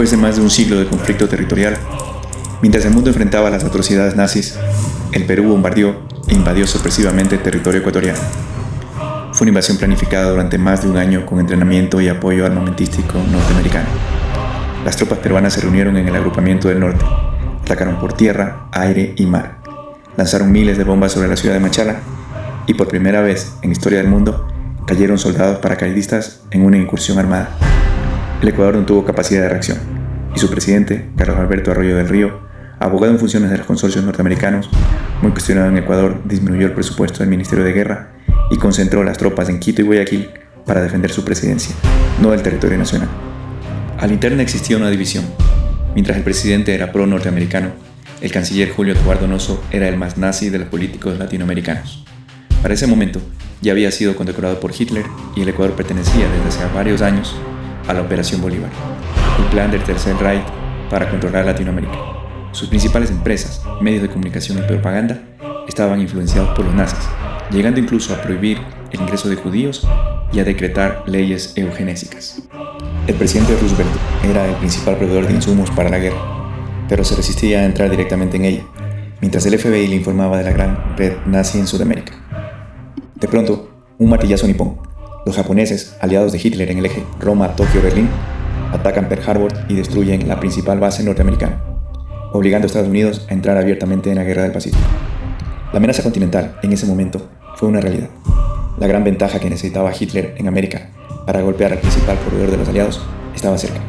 Después de más de un siglo de conflicto territorial, mientras el mundo enfrentaba las atrocidades nazis, el Perú bombardeó e invadió sorpresivamente el territorio ecuatoriano. Fue una invasión planificada durante más de un año con entrenamiento y apoyo armamentístico norteamericano. Las tropas peruanas se reunieron en el agrupamiento del norte, atacaron por tierra, aire y mar, lanzaron miles de bombas sobre la ciudad de Machala y por primera vez en la historia del mundo cayeron soldados paracaidistas en una incursión armada. El Ecuador no tuvo capacidad de reacción y su presidente, Carlos Alberto Arroyo del Río, abogado en funciones de los consorcios norteamericanos, muy cuestionado en Ecuador, disminuyó el presupuesto del Ministerio de Guerra y concentró las tropas en Quito y Guayaquil para defender su presidencia, no el territorio nacional. A la interna existía una división. Mientras el presidente era pro-norteamericano, el canciller Julio Tobar Donoso era el más nazi de los políticos latinoamericanos. Para ese momento, ya había sido condecorado por Hitler y el Ecuador pertenecía desde hace varios años a la Operación Bolívar, el plan del Tercer Reich para controlar Latinoamérica. Sus principales empresas, medios de comunicación y propaganda estaban influenciados por los nazis, llegando incluso a prohibir el ingreso de judíos y a decretar leyes eugenésicas. El presidente Roosevelt era el principal proveedor de insumos para la guerra, pero se resistía a entrar directamente en ella, mientras el FBI le informaba de la gran red nazi en Sudamérica. De pronto, un martillazo nipón. Los japoneses, aliados de Hitler en el eje Roma-Tokio-Berlín, atacan Pearl Harbor y destruyen la principal base norteamericana, obligando a Estados Unidos a entrar abiertamente en la Guerra del Pacífico. La amenaza continental, en ese momento, fue una realidad. La gran ventaja que necesitaba Hitler en América para golpear al principal proveedor de los aliados estaba cerca.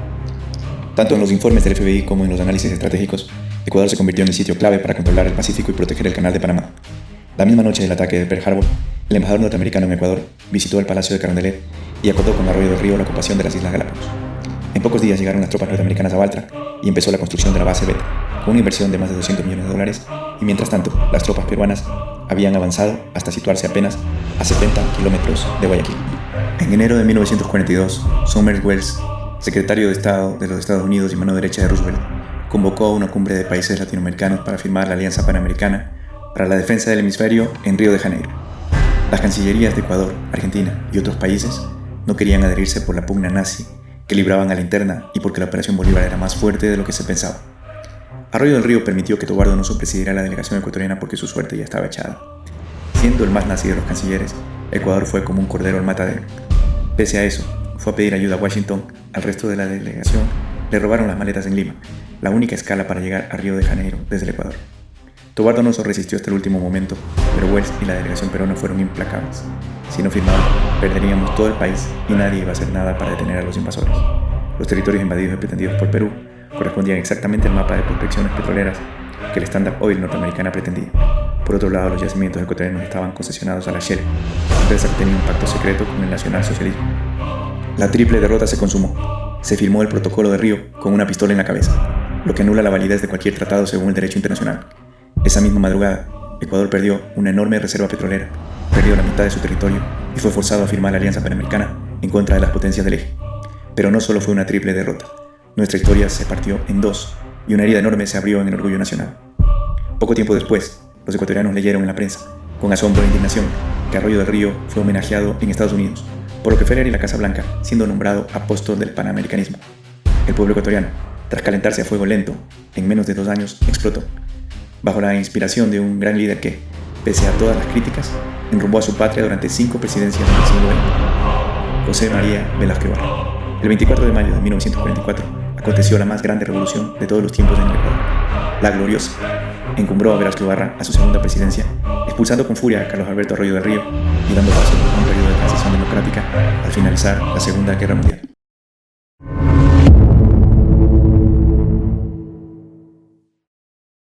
Tanto en los informes del FBI como en los análisis estratégicos, Ecuador se convirtió en el sitio clave para controlar el Pacífico y proteger el Canal de Panamá. La misma noche del ataque de Pearl Harbor, el embajador norteamericano en Ecuador visitó el Palacio de Carondelet y acordó con Arroyo del Río la ocupación de las Islas Galápagos. En pocos días llegaron las tropas norteamericanas a Baltra y empezó la construcción de la base Beta, con una inversión de más de $200 millones, y mientras tanto, las tropas peruanas habían avanzado hasta situarse apenas a 70 kilómetros de Guayaquil. En enero de 1942, Somerville Wells, secretario de Estado de los Estados Unidos y mano derecha de Roosevelt, convocó a una cumbre de países latinoamericanos para firmar la Alianza Panamericana para la defensa del hemisferio en Río de Janeiro. Las cancillerías de Ecuador, Argentina y otros países no querían adherirse por la pugna nazi que libraban a la interna y porque la Operación Bolívar era más fuerte de lo que se pensaba. Arroyo del Río permitió que Tobar Donoso presidiera la delegación ecuatoriana porque su suerte ya estaba echada. Siendo el más nazi de los cancilleres, Ecuador fue como un cordero al matadero. Pese a eso, fue a pedir ayuda a Washington. Al resto de la delegación le robaron las maletas en Lima, la única escala para llegar a Río de Janeiro desde el Ecuador. Tobar Donoso resistió hasta el último momento, pero Wells y la delegación peruana fueron implacables. Si no firmaban, perderíamos todo el país y nadie iba a hacer nada para detener a los invasores. Los territorios invadidos y pretendidos por Perú correspondían exactamente al mapa de prospecciones petroleras que el Standard Oil norteamericana pretendía. Por otro lado, los yacimientos ecuatorianos estaban concesionados a la Shell, empresa que tenía un pacto secreto con el nacionalsocialismo. La triple derrota se consumó. Se firmó el Protocolo de Río con una pistola en la cabeza, lo que anula la validez de cualquier tratado según el derecho internacional. Esa misma madrugada, Ecuador perdió una enorme reserva petrolera, perdió la mitad de su territorio y fue forzado a firmar la Alianza Panamericana en contra de las potencias del eje. Pero no solo fue una triple derrota. Nuestra historia se partió en dos y una herida enorme se abrió en el orgullo nacional. Poco tiempo después, los ecuatorianos leyeron en la prensa, con asombro e indignación, que Arroyo del Río fue homenajeado en Estados Unidos por Rockefeller y la Casa Blanca, siendo nombrado apóstol del panamericanismo. El pueblo ecuatoriano, tras calentarse a fuego lento, en menos de 2 años explotó, bajo la inspiración de un gran líder que, pese a todas las críticas, enrumbó a su patria durante 5 presidencias del siglo XX, José María Velázquez Ibarra. El 24 de mayo de 1944 aconteció la más grande revolución de todos los tiempos en el Ecuador. La Gloriosa encumbró a Velázquez Ibarra a su segunda presidencia, expulsando con furia a Carlos Alberto Arroyo del Río y dando paso a un periodo de transición democrática al finalizar la Segunda Guerra Mundial.